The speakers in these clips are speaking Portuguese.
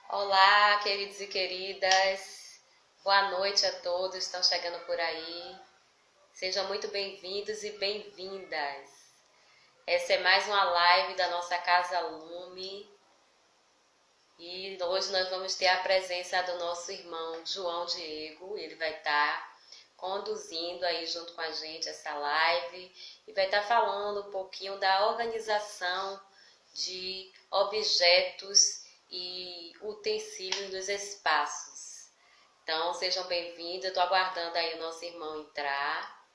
Olá, queridos e queridas. Boa noite a todos que estão chegando por aí. Sejam muito bem-vindos e bem-vindas. Essa é mais uma live da nossa Casa Lume. E hoje nós vamos ter a presença do nosso irmão João Diego. Ele vai estar conduzindo aí junto com a gente essa live e vai estar falando um pouquinho da organização de objetos e utensílios dos espaços. Então, sejam bem-vindos. Eu estou aguardando aí o nosso irmão entrar.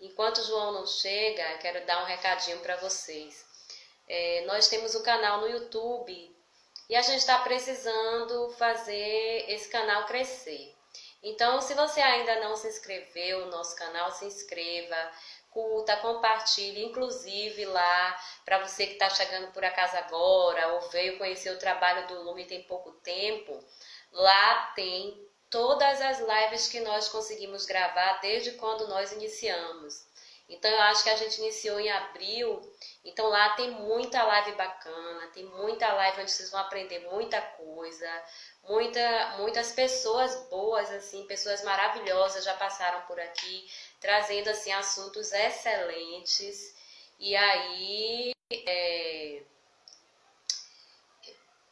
Enquanto o João não chega, quero dar um recadinho para vocês. Nós temos um canal no YouTube e a gente está precisando fazer esse canal crescer. Então, se você ainda não se inscreveu no nosso canal, se inscreva, curta, compartilhe, inclusive lá, para você que está chegando por acaso agora ou veio conhecer o trabalho do Lume tem pouco tempo, lá tem todas as lives que nós conseguimos gravar desde quando nós iniciamos. Então, eu acho que a gente iniciou em abril, então lá tem muita live bacana, tem muita live onde vocês vão aprender muita coisa, muitas pessoas boas, assim, pessoas maravilhosas já passaram por aqui, trazendo, assim, assuntos excelentes. E aí,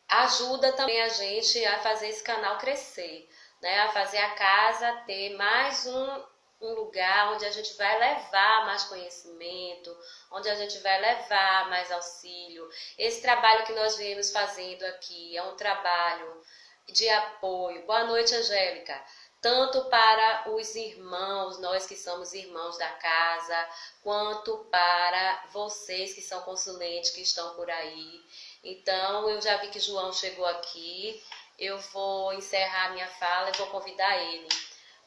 ajuda também a gente a fazer esse canal crescer, né? A fazer a casa ter mais um lugar onde a gente vai levar mais conhecimento, onde a gente vai levar mais auxílio. Esse trabalho que nós viemos fazendo aqui é um trabalho de apoio. Boa noite, Angélica. Tanto para os irmãos, nós que somos irmãos da casa, quanto para vocês que são consulentes, que estão por aí. Então, eu já vi que João chegou aqui, eu vou encerrar minha fala e vou convidar ele.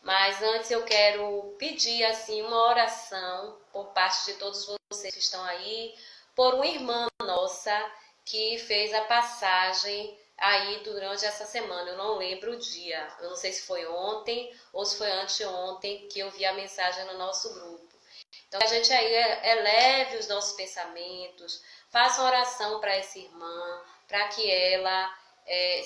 Mas antes eu quero pedir assim uma oração por parte de todos vocês que estão aí, por uma irmã nossa que fez a passagem aí durante essa semana. Eu não lembro o dia, eu não sei se foi ontem ou se foi anteontem que eu vi a mensagem no nosso grupo. Então a gente aí eleve os nossos pensamentos, faça uma oração para essa irmã, para que ela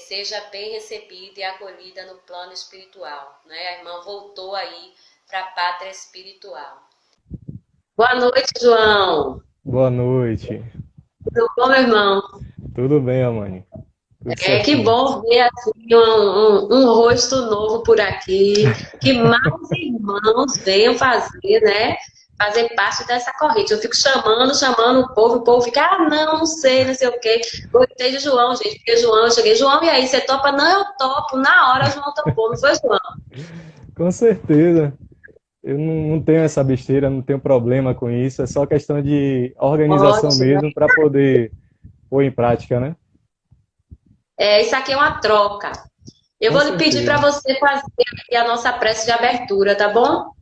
seja bem recebida e acolhida no plano espiritual, né? A irmã voltou aí para a pátria espiritual. Boa noite, João. Boa noite. Tudo bom, meu irmão? Tudo bem, Amani? Tudo Que certinho. bom ver assim, um rosto novo por aqui, que mais irmãos venham fazer, né? Fazer parte dessa corrente. Eu fico chamando o povo fica, não, não sei, não sei o quê. Gostei de João, gente, porque João, eu cheguei, João, e aí, você topa? Não, eu topo. Na hora, João topou, não foi, João? Com certeza. Eu não tenho essa besteira, não tenho problema com isso. É só questão de organização Ótimo. mesmo para poder pôr em prática, né? Isso aqui é uma troca. Eu Com vou lhe pedir para certeza. você fazer aqui a nossa prece de abertura, tá bom?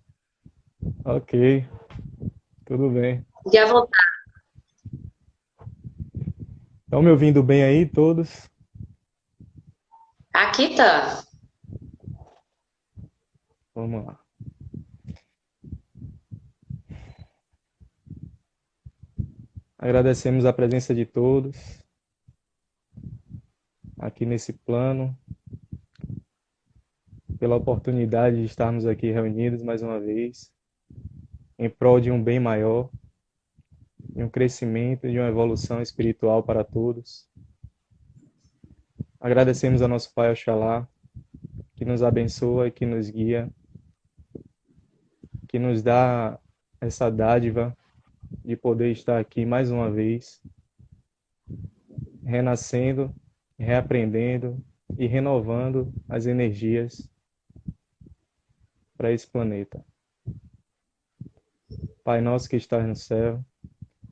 Ok, tudo bem. De à vontade. Estão me ouvindo bem aí, todos? Aqui tá. Vamos lá. Agradecemos a presença de todos aqui nesse plano, pela oportunidade de estarmos aqui reunidos mais uma vez, em prol de um bem maior, de um crescimento, de uma evolução espiritual para todos. Agradecemos a nosso Pai Oxalá, que nos abençoa e que nos guia, que nos dá essa dádiva de poder estar aqui mais uma vez, renascendo, reaprendendo e renovando as energias para esse planeta. Pai nosso que estás no céu,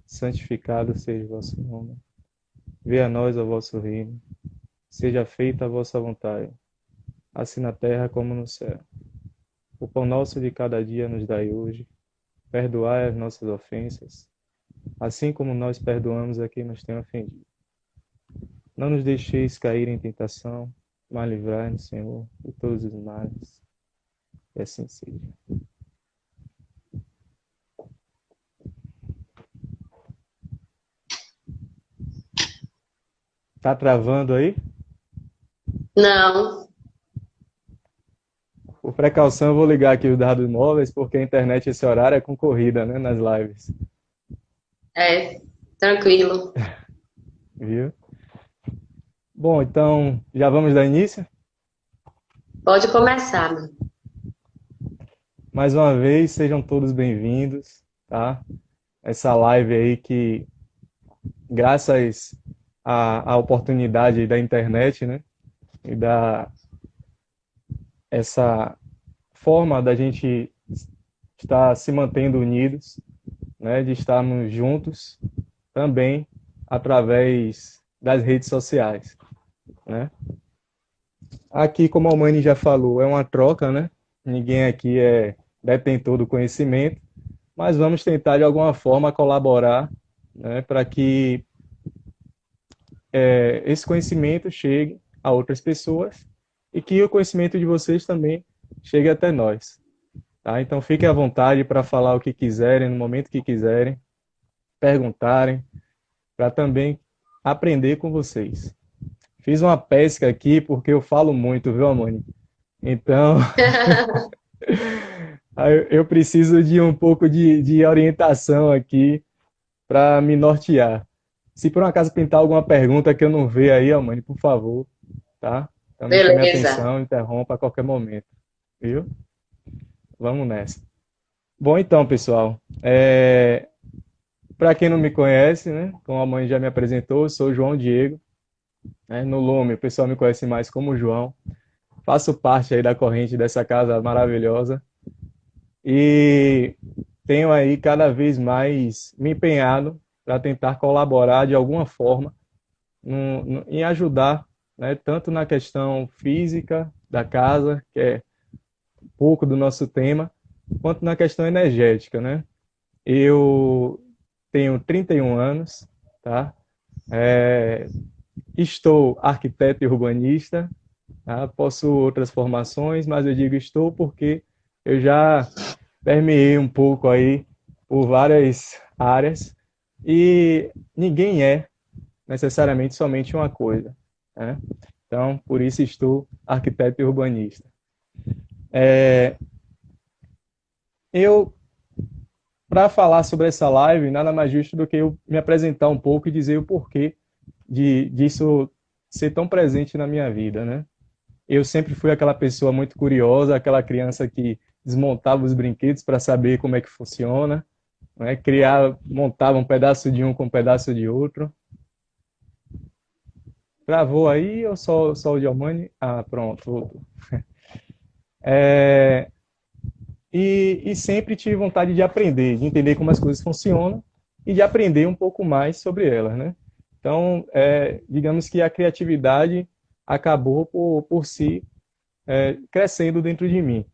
santificado seja o vosso nome. Venha a nós o vosso reino. Seja feita a vossa vontade, assim na terra como no céu. O pão nosso de cada dia nos dai hoje. Perdoai as nossas ofensas, assim como nós perdoamos a quem nos tem ofendido. Não nos deixeis cair em tentação, mas livrai-nos, Senhor, de todos os males. E assim seja. Tá travando aí? Não, Por precaução, eu vou ligar aqui os dados móveis, porque a internet esse horário é concorrida, né, nas lives, é, tranquilo. viu? Bom, então já vamos dar início? Pode começar, meu. Mais uma vez, sejam todos bem-vindos, tá? Essa live aí que, graças à oportunidade da internet, né, e da essa forma da gente estar se mantendo unidos, né, de estarmos juntos também através das redes sociais, né? Aqui, como a Almani já falou, é uma troca, né? Ninguém aqui é detentor do conhecimento, mas vamos tentar de alguma forma colaborar, né, para que esse conhecimento chegue a outras pessoas e que o conhecimento de vocês também chegue até nós. Tá? Então fiquem à vontade para falar o que quiserem, no momento que quiserem, perguntarem, para também aprender com vocês. Fiz uma pesca aqui porque eu falo muito, viu, Amani? Então, eu preciso de um pouco de orientação aqui para me nortear. Se por um acaso pintar alguma pergunta que eu não ver aí, Amani, por favor, tá? Então me chame a Beleza. atenção, interrompa a qualquer momento, viu? Vamos nessa. Bom, então, pessoal, para quem não me conhece, né, como a mãe já me apresentou, eu sou João Diego, né, no Lume, o pessoal me conhece mais como João. Faço parte aí da corrente dessa casa maravilhosa e tenho aí cada vez mais me empenhado para tentar colaborar de alguma forma em ajudar, né, tanto na questão física da casa, que é um pouco do nosso tema, quanto na questão energética, né? Eu tenho 31 anos, tá? É, estou arquiteto e urbanista, tá? Possuo outras formações, mas eu digo estou porque eu já permeei um pouco aí por várias áreas e ninguém é necessariamente somente uma coisa, né? Então, por isso estou arquiteto e urbanista. Eu, para falar sobre essa live, nada mais justo do que eu me apresentar um pouco e dizer o porquê disso ser tão presente na minha vida, né? Eu sempre fui aquela pessoa muito curiosa, aquela criança que desmontava os brinquedos para saber como é que funciona, né? Criar, montava um pedaço de um com um pedaço de outro. Travou aí ou só o de Almani? Ah, pronto, voltou. E sempre tive vontade de aprender, de entender como as coisas funcionam e de aprender um pouco mais sobre elas, né? Então, digamos que a criatividade acabou por si crescendo dentro de mim,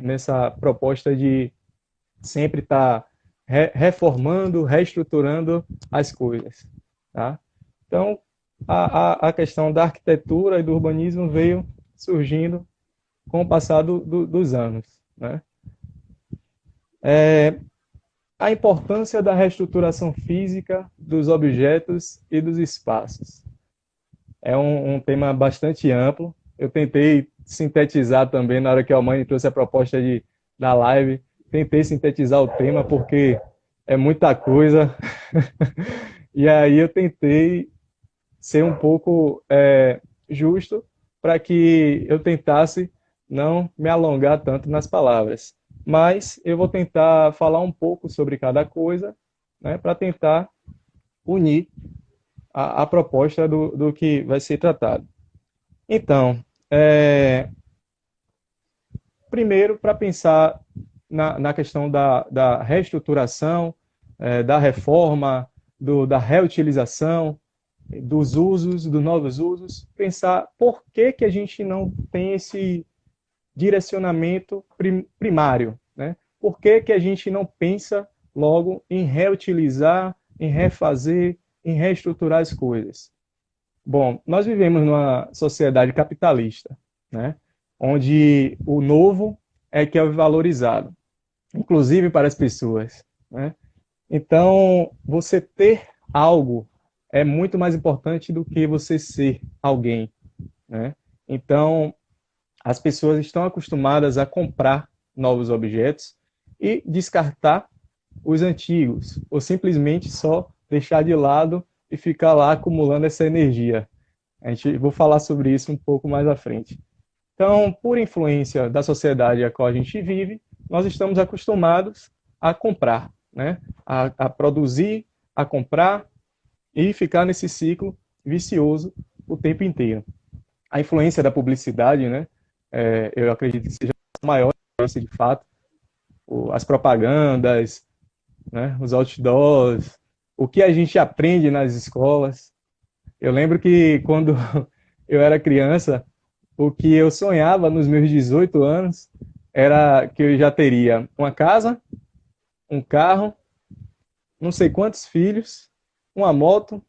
nessa proposta de sempre estar reformando, reestruturando as coisas, tá? Então, a questão da arquitetura e do urbanismo veio surgindo com o passar dos anos, né? A importância da reestruturação física dos objetos e dos espaços. É um tema bastante amplo. Eu tentei sintetizar também na hora que a Almani trouxe a proposta da live. Tentei sintetizar o tema porque é muita coisa. E aí eu tentei ser um pouco justo para que eu tentasse não me alongar tanto nas palavras. Mas eu vou tentar falar um pouco sobre cada coisa, né, para tentar unir a proposta do que vai ser tratado. Então, primeiro, para pensar na questão da reestruturação, da reforma, da reutilização, dos usos, dos novos usos, pensar por que a gente não tem esse direcionamento primário, né? Por que a gente não pensa logo em reutilizar, em refazer, em reestruturar as coisas? Bom, nós vivemos numa sociedade capitalista, né? Onde o novo é que é valorizado, inclusive para as pessoas, né? Então, você ter algo é muito mais importante do que você ser alguém, né? Então, as pessoas estão acostumadas a comprar novos objetos e descartar os antigos, ou simplesmente só deixar de lado e ficar lá acumulando essa energia. Vou falar sobre isso um pouco mais à frente. Então, por influência da sociedade a qual a gente vive, nós estamos acostumados a comprar, né? A produzir, a comprar e ficar nesse ciclo vicioso o tempo inteiro. A influência da publicidade, né? Eu acredito que seja a maior influência de fato. As propagandas, né? Os outdoors, o que a gente aprende nas escolas. Eu lembro que quando eu era criança, o que eu sonhava nos meus 18 anos era que eu já teria uma casa, um carro, não sei quantos filhos, uma moto,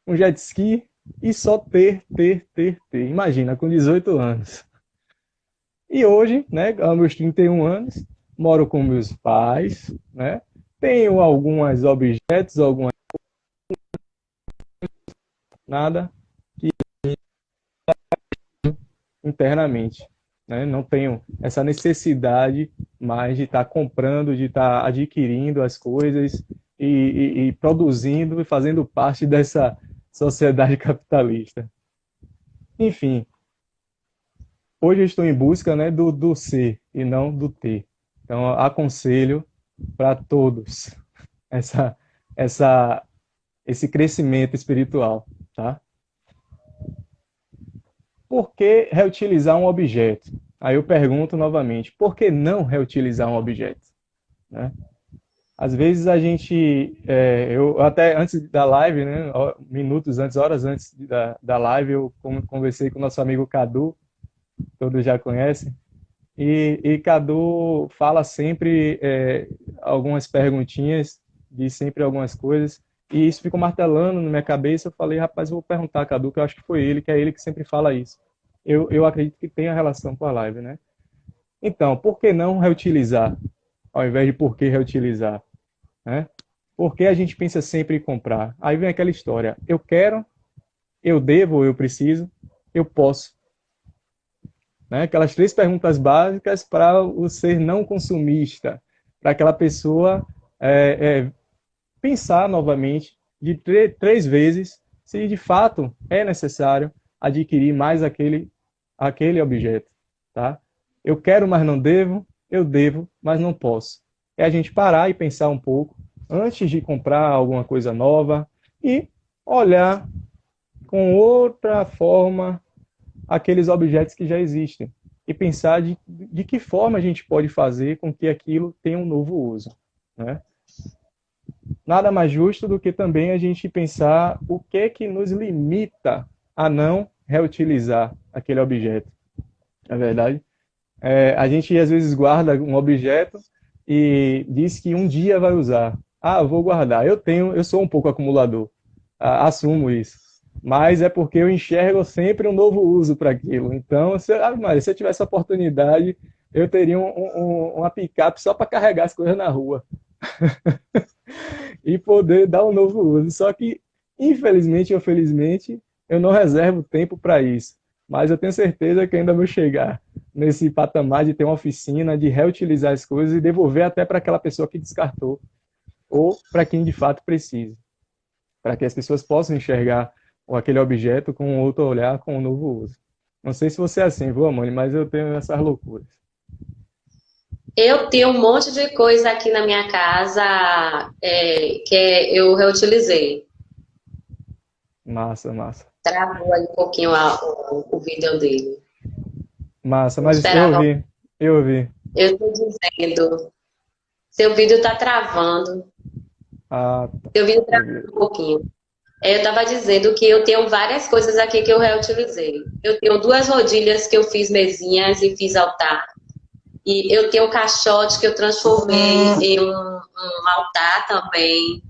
um jet ski e só ter. Imagina, com 18 anos. E hoje, né, aos meus 31 anos, moro com meus pais, né? Tenho alguns objetos, algumas nada internamente, né? Não tenho essa necessidade mais de estar comprando, de estar adquirindo as coisas e produzindo e fazendo parte dessa sociedade capitalista. Enfim, hoje eu estou em busca, né, do ser e não do ter. Então, aconselho para todos essa, essa, esse crescimento espiritual, tá? Por que reutilizar um objeto? Aí eu pergunto novamente, por que não reutilizar um objeto? Né? Às vezes a gente, eu até antes da live, né, minutos antes, horas antes da live, eu conversei com o nosso amigo Cadu, todos já conhecem, e Cadu fala sempre algumas perguntinhas, diz sempre algumas coisas, e isso ficou martelando na minha cabeça. Eu falei, rapaz, eu vou perguntar a Cadu, que eu acho que foi ele, que é ele que sempre fala isso. Eu acredito que tem a relação com a live, né? Então, por que não reutilizar, ao invés de por que reutilizar? Né? Por que a gente pensa sempre em comprar? Aí vem aquela história, eu quero, eu devo, eu preciso, eu posso. Né? Aquelas 3 perguntas básicas para o ser não consumista, para aquela pessoa pensar novamente de 3 vezes se de fato é necessário adquirir mais aquele objeto. Tá? Eu quero, mas não devo, eu devo, mas não posso. É a gente parar e pensar um pouco antes de comprar alguma coisa nova e olhar com outra forma aqueles objetos que já existem e pensar de que forma a gente pode fazer com que aquilo tenha um novo uso. Né? Nada mais justo do que também a gente pensar o que nos limita a não reutilizar aquele objeto. É verdade? A gente às vezes guarda um objeto e diz que um dia vai usar. Ah, eu vou guardar. Eu sou um pouco acumulador, assumo isso. Mas é porque eu enxergo sempre um novo uso para aquilo. Então, se eu tivesse a oportunidade, eu teria uma picape só para carregar as coisas na rua. E poder dar um novo uso. Só que, infelizmente ou felizmente, eu não reservo tempo para isso. Mas eu tenho certeza que ainda vou chegar nesse patamar de ter uma oficina, de reutilizar as coisas e devolver até para aquela pessoa que descartou, ou para quem de fato precisa. Para que as pessoas possam enxergar aquele objeto com outro olhar, com um novo uso. Não sei se você é assim, viu, Amani, mas eu tenho essas loucuras. Eu tenho um monte de coisa aqui na minha casa eu reutilizei. Massa, massa. Travou aí um pouquinho o vídeo dele. Massa, Eu mas eu esperava. ouvi, eu ouvi. Eu estou dizendo, seu vídeo está travando. Ah, Seu vídeo eu travou vi. um pouquinho. Eu estava dizendo que eu tenho várias coisas aqui que eu reutilizei. Eu tenho 2 rodilhas que eu fiz mesinhas e fiz altar. E eu tenho um caixote que eu transformei em um altar também.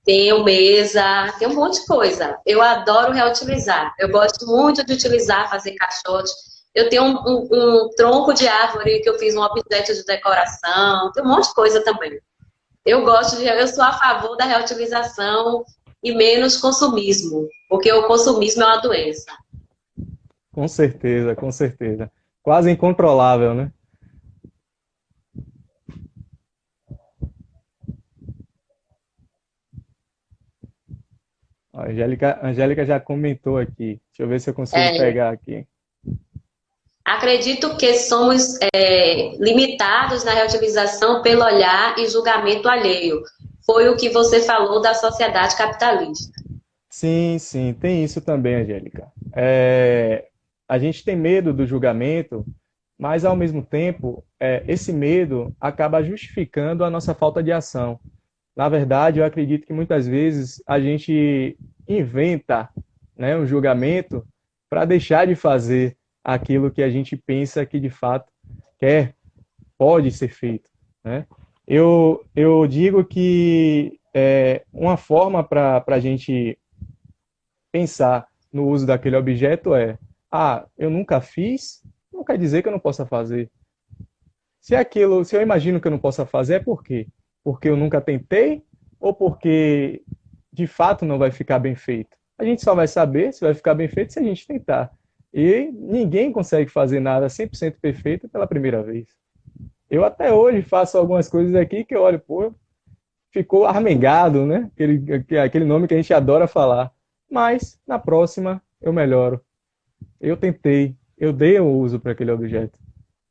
Tenho mesa, tem um monte de coisa. Eu adoro reutilizar. Eu gosto muito de utilizar, fazer caixote. Eu tenho um tronco de árvore que eu fiz um objeto de decoração. Tem um monte de coisa também. Eu sou a favor da reutilização e menos consumismo, porque o consumismo é uma doença. Com certeza, com certeza. Quase incontrolável, né? A Angélica já comentou aqui. Deixa eu ver se eu consigo É, pegar aqui. acredito que somos limitados na reutilização pelo olhar e julgamento alheio. Foi o que você falou da sociedade capitalista. Sim, sim, tem isso também, Angélica. A gente tem medo do julgamento, mas ao mesmo tempo, esse medo acaba justificando a nossa falta de ação. Na verdade, eu acredito que muitas vezes a gente inventa, né, um julgamento para deixar de fazer aquilo que a gente pensa que de fato quer, pode ser feito, né? Eu digo que uma forma para a gente pensar no uso daquele objeto eu nunca fiz, não quer dizer que eu não possa fazer. Se eu imagino que eu não possa fazer, é por quê? Porque eu nunca tentei ou porque de fato não vai ficar bem feito? A gente só vai saber se vai ficar bem feito se a gente tentar. E ninguém consegue fazer nada 100% perfeito pela primeira vez. Eu até hoje faço algumas coisas aqui que eu olho, pô, ficou armengado, né? Aquele nome que a gente adora falar. Mas na próxima eu melhoro. Eu tentei, eu dei o uso para aquele objeto.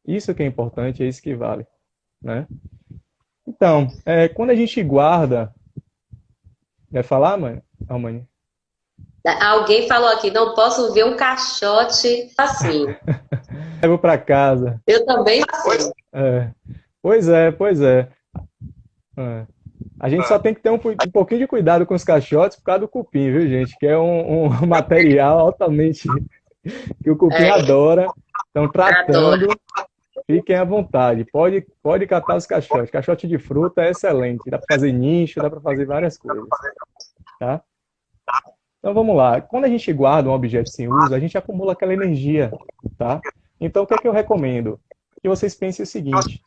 Isso que é importante, é isso que vale, né? Então, quando a gente guarda, vai falar, mãe? Ah, mãe. Alguém falou aqui, não posso ver um caixote assim. Levo para casa. Eu também assim. É. Pois é, pois é. É. A gente só tem que ter um pouquinho de cuidado com os caixotes por causa do cupim, viu, gente? Que é um material altamente que o cupim É, adora. Estão adoro. tratando, fiquem à vontade. Pode catar os caixotes. Caixote de fruta é excelente. Dá para fazer nicho, dá para fazer várias coisas, tá? Então vamos lá. Quando a gente guarda um objeto sem uso, a gente acumula aquela energia, tá? Então o que é que eu recomendo? Que vocês pensem o seguinte: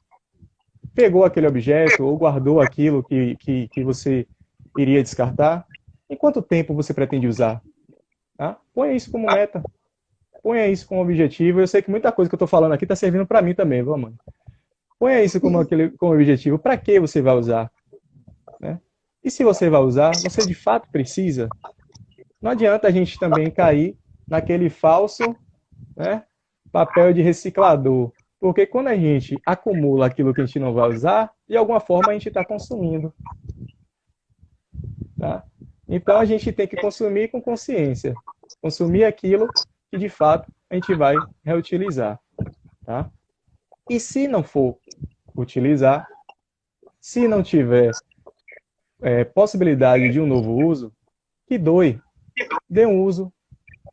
pegou aquele objeto ou guardou aquilo que você iria descartar, em quanto tempo você pretende usar? Tá? Ponha isso como meta, ponha isso como objetivo. Eu sei que muita coisa que eu estou falando aqui está servindo para mim também, viu, mãe? Ponha isso como objetivo. Para que você vai usar? Né? E se você vai usar, você de fato precisa? Não adianta a gente também cair naquele falso, né, papel de reciclador. Porque quando a gente acumula aquilo que a gente não vai usar, de alguma forma a gente está consumindo. Tá? Então a gente tem que consumir com consciência. Consumir aquilo que de fato a gente vai reutilizar. Tá? E se não for utilizar, se não tiver possibilidade de um novo uso, que doe, dê um uso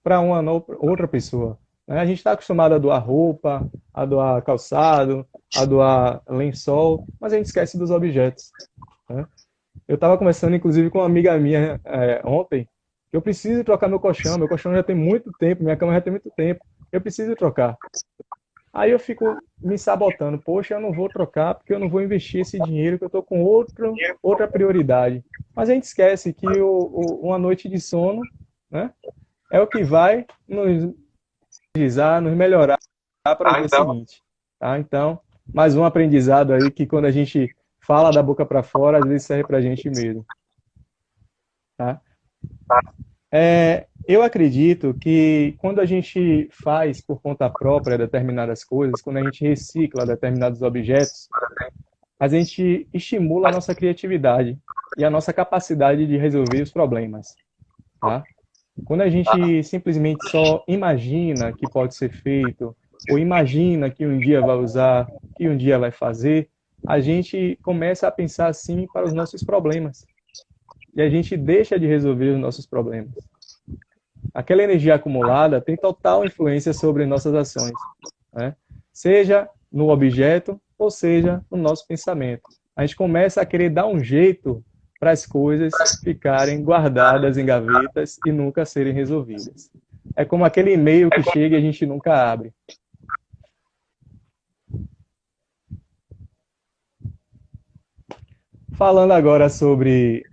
para uma outra pessoa. Né? A gente está acostumado a doar roupa, a doar calçado, a doar lençol, mas a gente esquece dos objetos. Né? Eu estava conversando, inclusive, com uma amiga minha ontem, que eu preciso trocar meu colchão já tem muito tempo, minha cama já tem muito tempo, eu preciso trocar. Aí eu fico me sabotando, poxa, eu não vou trocar porque eu não vou investir esse dinheiro, que eu estou com outra prioridade. Mas a gente esquece que uma noite de sono, né, é o que vai nos energizar, nos melhorar para o dia seguinte. Tá? Então, mais um aprendizado aí que quando a gente fala da boca para fora, às vezes serve para a gente mesmo. Tá? Eu acredito que quando a gente faz por conta própria determinadas coisas, quando a gente recicla determinados objetos, a gente estimula a nossa criatividade e a nossa capacidade de resolver os problemas. Tá? Quando a gente simplesmente só imagina que pode ser feito, ou imagina que um dia vai usar, que um dia vai fazer, a gente começa a pensar assim para os nossos problemas. E a gente deixa de resolver os nossos problemas. Aquela energia acumulada tem total influência sobre nossas ações, né? Seja no objeto, ou seja no nosso pensamento. A gente começa a querer dar um jeito para as coisas ficarem guardadas em gavetas e nunca serem resolvidas. É como aquele e-mail que chega e a gente nunca abre. Falando agora sobre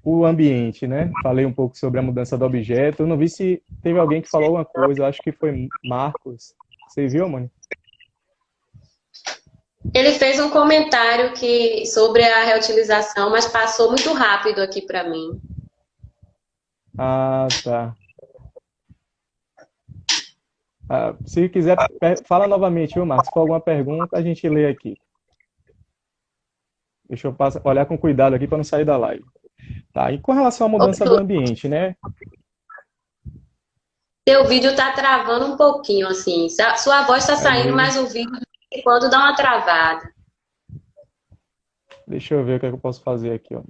o ambiente, né? Falei um pouco sobre a mudança do objeto. Eu não vi se teve alguém que falou alguma coisa. Eu acho que foi Marcos. Você viu, mano? Ele fez um comentário sobre a reutilização, mas passou muito rápido aqui para mim. Ah, tá. Ah, se quiser, fala novamente, viu, Marcos? Se for alguma pergunta, a gente lê aqui. Deixa eu olhar com cuidado aqui para não sair da live. Tá, e com relação à mudança do ambiente, né? Seu vídeo tá travando um pouquinho, assim. Sua voz está É saindo, mesmo. mas o vídeo, de vez em quando, dá uma travada. Deixa eu ver o que é que eu posso fazer aqui, ó.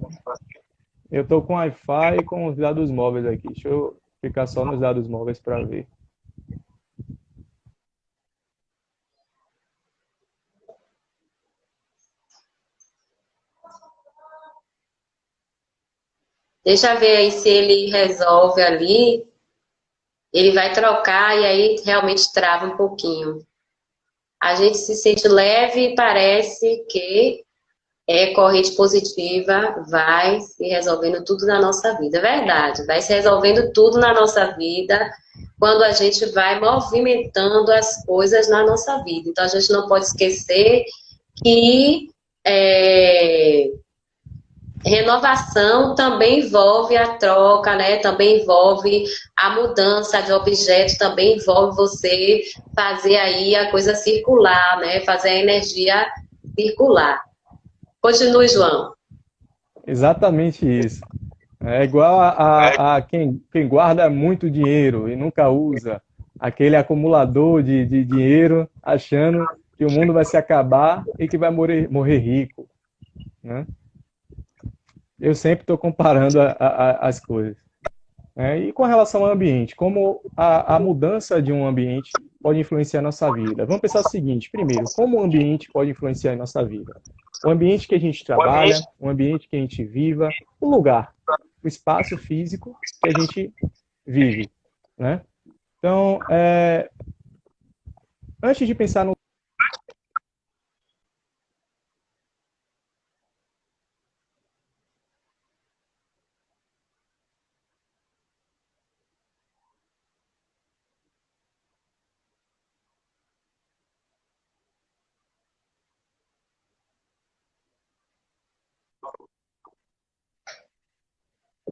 Eu tô com Wi-Fi e com os dados móveis aqui. Deixa eu ficar só nos dados móveis para ver. Deixa eu ver aí se ele resolve ali. Ele vai trocar e aí realmente trava um pouquinho. A gente se sente leve e parece que corrente positiva vai se resolvendo tudo na nossa vida. É verdade, vai se resolvendo tudo na nossa vida quando a gente vai movimentando as coisas na nossa vida. Então a gente não pode esquecer que é, renovação também envolve a troca, né? Também envolve a mudança de objeto, também envolve você fazer aí a coisa circular, né? Fazer a energia circular. Continue, João. Exatamente isso. É igual a quem guarda muito dinheiro e nunca usa, aquele acumulador de dinheiro achando que o mundo vai se acabar e que vai morrer rico, né? Eu sempre estou comparando as coisas. E com relação ao ambiente, como a mudança de um ambiente pode influenciar a nossa vida? Vamos pensar o seguinte: primeiro, como o ambiente pode influenciar a nossa vida? O ambiente que a gente trabalha, o ambiente que a gente viva, o lugar, o espaço físico que a gente vive, né? Então, antes de pensar no...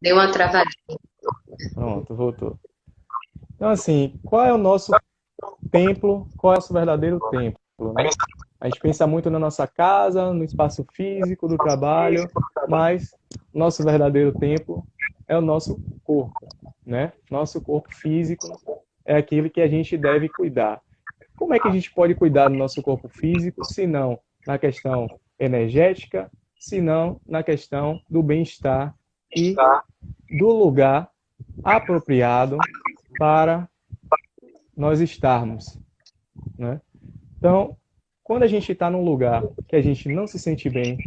Deu uma travadinha. Pronto, voltou. Então, assim, qual é o nosso templo? Qual é o nosso verdadeiro templo, né? A gente pensa muito na nossa casa, no espaço físico do trabalho, mas nosso verdadeiro templo é o nosso corpo, né? Nosso corpo físico é aquele que a gente deve cuidar. Como é que a gente pode cuidar do nosso corpo físico, se não na questão energética, se não na questão do bem-estar e do lugar apropriado para nós estarmos, né? Então, quando a gente está num lugar que a gente não se sente bem,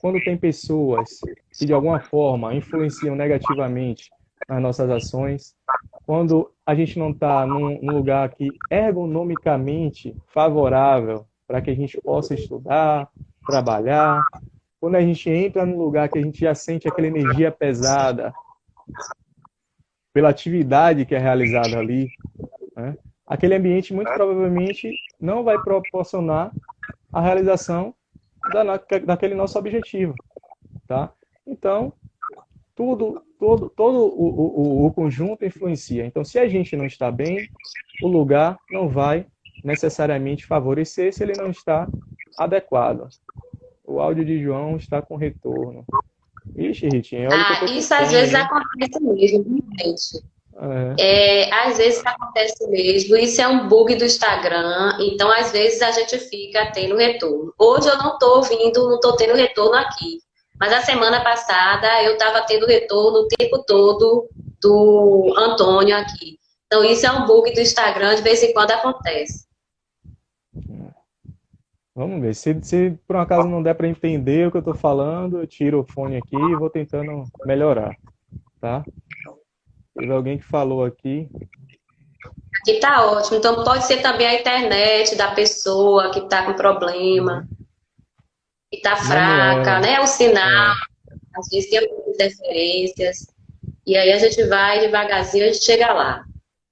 quando tem pessoas que de alguma forma influenciam negativamente nas nossas ações, quando a gente não está num lugar que ergonomicamente favorável para que a gente possa estudar, trabalhar, quando a gente entra num lugar que a gente já sente aquela energia pesada pela atividade que é realizada ali, né? Aquele ambiente muito provavelmente não vai proporcionar a realização daquele nosso objetivo, tá? Então, todo o conjunto influencia. Então, se a gente não está bem, o lugar não vai necessariamente favorecer se ele não está adequado. O áudio de João está com retorno. Ixi, Ritinho, olha que eu tô com Isso às vezes fome, hein? acontece mesmo, viu, gente? É, Às vezes acontece mesmo, isso é um bug do Instagram, então às vezes a gente fica tendo retorno. Hoje eu não estou ouvindo, não estou tendo retorno aqui, mas a semana passada eu estava tendo retorno o tempo todo do Antônio aqui. Então isso é um bug do Instagram, de vez em quando acontece. vamos ver. Se por um acaso não der para entender o que eu estou falando, eu tiro o fone aqui e vou tentando melhorar, tá? Teve alguém que falou aqui. Aqui tá ótimo, então pode ser também a internet da pessoa que está com problema, Uhum. que está Manuela. fraca, né? O sinal É, às vezes tem algumas interferências, e aí a gente vai devagarzinho, a gente chega lá.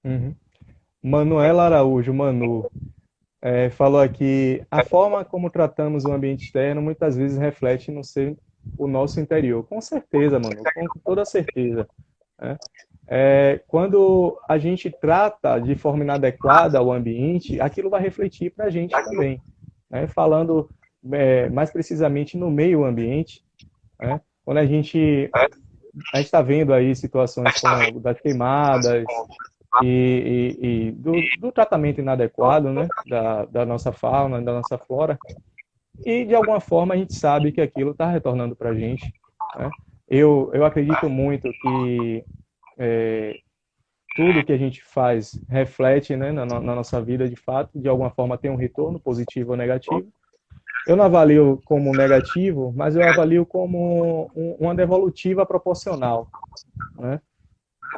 Uhum. Manuela Araújo, Manu, falou aqui, a forma como tratamos o ambiente externo muitas vezes reflete o nosso interior. Com certeza, Manu, com toda certeza, né? Quando a gente trata de forma inadequada o ambiente, aquilo vai refletir para a gente também, né? Falando mais precisamente no meio ambiente, né? Quando a gente está vendo aí situações como das queimadas e do tratamento inadequado, né? Da nossa fauna, da nossa flora, e de alguma forma a gente sabe que aquilo está retornando para a gente, né? Eu acredito muito que tudo que a gente faz reflete, né, na nossa vida de fato, de alguma forma tem um retorno positivo ou negativo. Eu não avalio como negativo, mas eu avalio como uma devolutiva proporcional, né?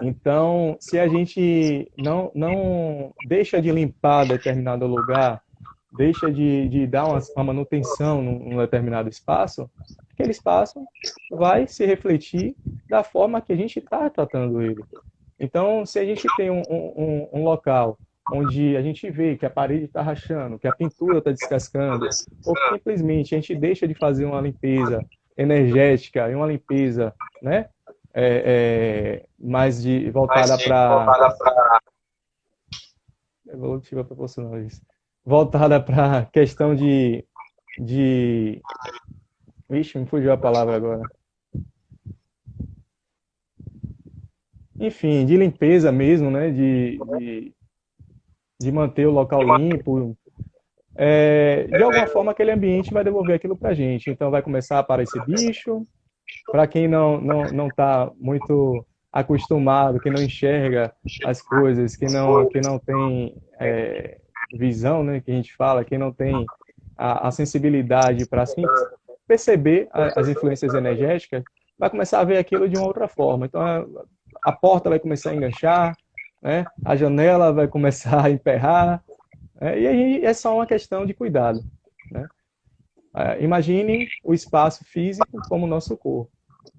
Então, se a gente não deixa de limpar determinado lugar, deixa de dar uma manutenção num determinado espaço, aquele espaço vai se refletir da forma que a gente está tratando ele. Então, se a gente tem um local onde a gente vê que a parede está rachando, que a pintura está descascando, ou que simplesmente a gente deixa de fazer uma limpeza energética e uma limpeza, né, mais voltada para evolutiva proporcional isso, voltada para questão de vixe, me fugiu a palavra agora. Enfim, de limpeza mesmo, né? De manter o local limpo. De alguma forma, aquele ambiente vai devolver aquilo para a gente. Então, vai começar a aparecer bicho. Para quem não está muito acostumado, que não enxerga as coisas, que não tem visão, né? Que a gente fala, que não tem a sensibilidade para assim, perceber as influências energéticas, vai começar a ver aquilo de uma outra forma. Então, a porta vai começar a enganchar, né? A janela vai começar a emperrar, e aí é só uma questão de cuidado, né? Imagine o espaço físico como o nosso corpo.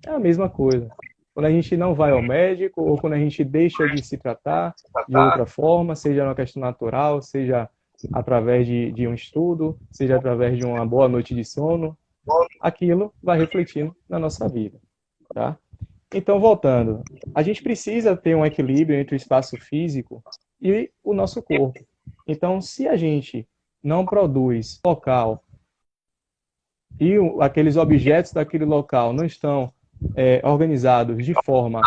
É a mesma coisa. Quando a gente não vai ao médico ou quando a gente deixa de se tratar de outra forma, seja uma questão natural, seja através de um estudo, seja através de uma boa noite de sono, aquilo vai refletindo na nossa vida, tá? Então, voltando, a gente precisa ter um equilíbrio entre o espaço físico e o nosso corpo. Então, se a gente não produz local e aqueles objetos daquele local não estão organizados de forma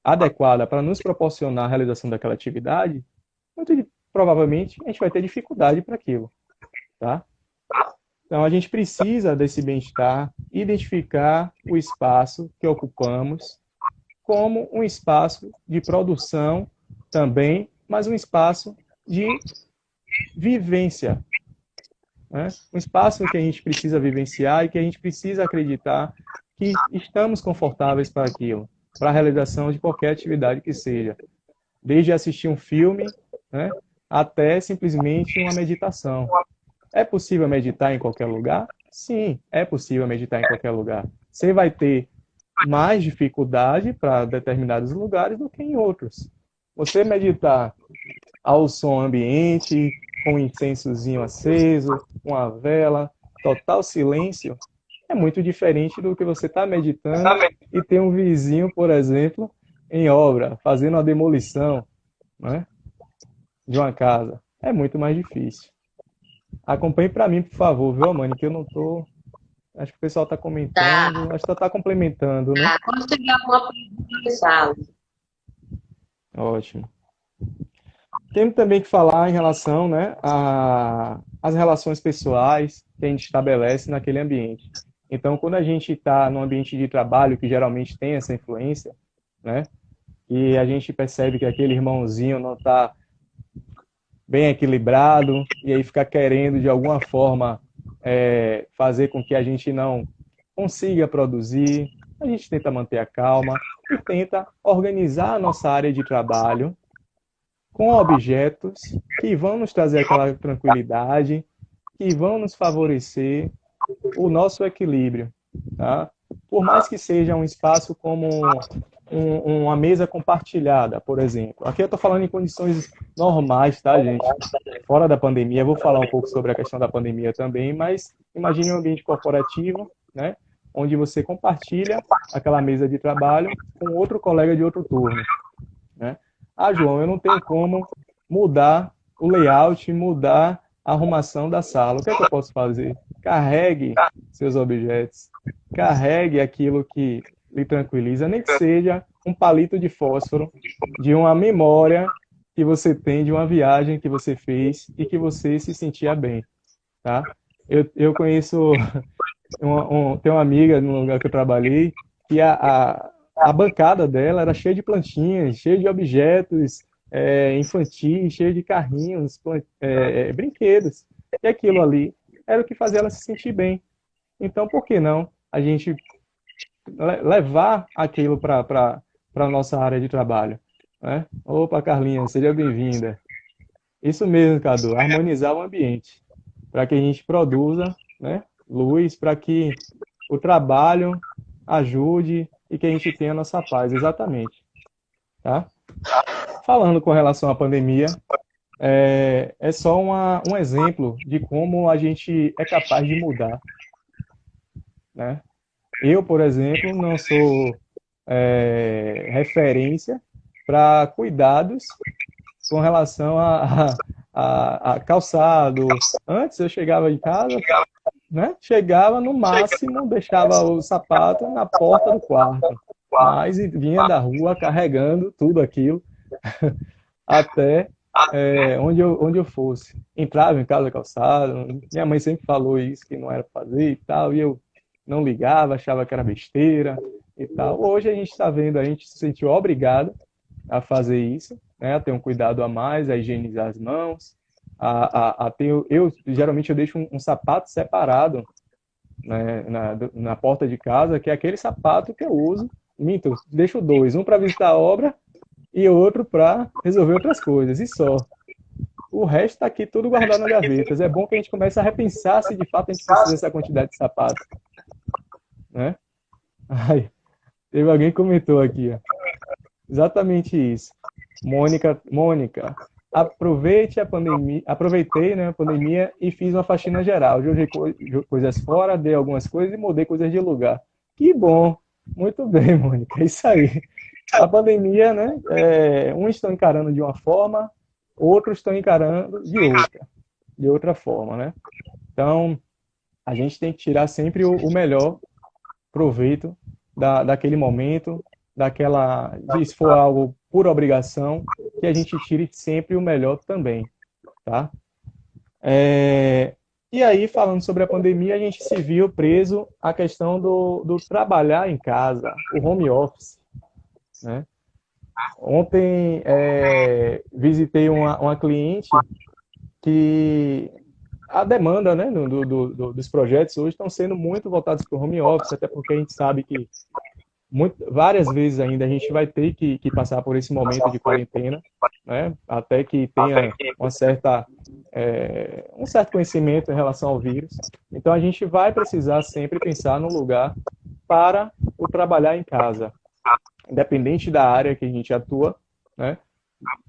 adequada para nos proporcionar a realização daquela atividade, muito provavelmente a gente vai ter dificuldade para aquilo, tá? Então, a gente precisa desse bem-estar, identificar o espaço que ocupamos como um espaço de produção também, mas um espaço de vivência, né? Um espaço que a gente precisa vivenciar e que a gente precisa acreditar que estamos confortáveis para aquilo, para a realização de qualquer atividade que seja, desde assistir um filme, né, até simplesmente uma meditação. É possível meditar em qualquer lugar? Sim, é possível meditar em qualquer lugar. Você vai ter mais dificuldade para determinados lugares do que em outros. Você meditar ao som ambiente, com um incensozinho aceso, uma vela, total silêncio, é muito diferente do que você está meditando e ter um vizinho, por exemplo, em obra, fazendo uma demolição, né, de uma casa. É muito mais difícil. Acompanhe para mim, por favor, viu, Amani, que eu não tô... Acho que o pessoal está comentando, acho que está complementando, né? Quando tiver alguma pergunta, eu falo. Ótimo. Temos também que falar em relação, né, às relações pessoais que a gente estabelece naquele ambiente. Então, quando a gente está num ambiente de trabalho que geralmente tem essa influência, né, e a gente percebe que aquele irmãozinho não está bem equilibrado, e aí fica querendo, de alguma forma, fazer com que a gente não consiga produzir, a gente tenta manter a calma e tenta organizar a nossa área de trabalho com objetos que vão nos trazer aquela tranquilidade, que vão nos favorecer o nosso equilíbrio, tá? por mais que seja um espaço como uma mesa compartilhada, por exemplo. Aqui eu estou falando em condições normais, tá, gente? Fora da pandemia, eu vou falar um pouco sobre a questão da pandemia também, mas imagine um ambiente corporativo, né, onde você compartilha aquela mesa de trabalho com outro colega de outro turno, né? Ah, João, eu não tenho como mudar o layout, mudar a arrumação da sala. O que é que eu posso fazer? Carregue seus objetos, carregue aquilo que lhe tranquiliza, nem que seja um palito de fósforo de uma memória que você tem de uma viagem que você fez e que você se sentia bem, tá? Eu conheço, tem uma amiga no lugar que eu trabalhei, que a bancada dela era cheia de plantinhas, cheia de objetos infantis, cheia de carrinhos, brinquedos. E aquilo ali era o que fazia ela se sentir bem. Então, por que não a gente levar aquilo para a nossa área de trabalho? Né? Opa, Carlinha, seja bem-vinda. Isso mesmo, Cadu, harmonizar o ambiente, para que a gente produza, né, luz, para que o trabalho ajude e que a gente tenha a nossa paz, exatamente. Tá? Falando com relação à pandemia, é só um exemplo de como a gente é capaz de mudar. Né? Eu, por exemplo, não sou referência para cuidados com relação a calçado. Antes eu chegava em casa, né? Chegava no máximo, deixava o sapato na porta do quarto, mas vinha da rua carregando tudo aquilo até onde eu fosse. Entrava em casa calçado, minha mãe sempre falou isso, que não era para fazer e tal, e eu não ligava, achava que era besteira e tal. Hoje a gente está vendo, a gente se sentiu obrigado a fazer isso, né? A ter um cuidado a mais, a higienizar as mãos, geralmente eu deixo um sapato separado, né, na porta de casa, que é aquele sapato que eu uso. Minto, deixo dois, um para visitar a obra e outro para resolver outras coisas, e só. O resto está aqui tudo guardado nas gavetas. É bom que a gente comece a repensar se de fato a gente precisa dessa quantidade de sapatos. Né? Ai, teve alguém que comentou aqui, ó. Exatamente isso. Mônica, aproveitei, né, a pandemia e fiz uma faxina geral. Joguei coisas fora, dei algumas coisas e mudei coisas de lugar. Que bom! Muito bem, Mônica, é isso aí. A pandemia, né, uns estão encarando de uma forma, outros estão encarando de outra forma, né? Então, a gente tem que tirar sempre o melhor proveito daquele momento, se for algo por obrigação, que a gente tire sempre o melhor também, tá? E aí, falando sobre a pandemia, a gente se viu preso à questão do trabalhar em casa, o home office, né? Ontem, visitei uma cliente que a demanda, né, dos projetos hoje estão sendo muito voltados para o home office, até porque a gente sabe que várias vezes ainda a gente vai ter que passar por esse momento de quarentena, né, até que tenha um certo conhecimento em relação ao vírus. Então a gente vai precisar sempre pensar no lugar para o trabalhar em casa, independente da área que a gente atua, né?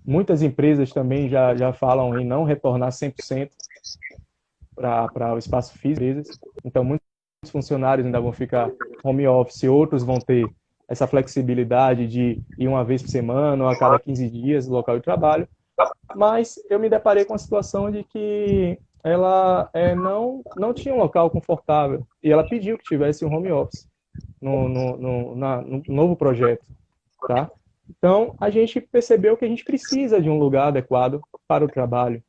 Muitas empresas também já falam em não retornar 100% para o espaço físico. Então, muitos funcionários ainda vão ficar home office, outros vão ter essa flexibilidade de ir uma vez por semana ou a cada 15 dias no local de trabalho. Mas eu me deparei com a situação de que ela não tinha um local confortável e ela pediu que tivesse um home office no novo projeto, tá? Então, a gente percebeu que a gente precisa de um lugar adequado para o trabalho,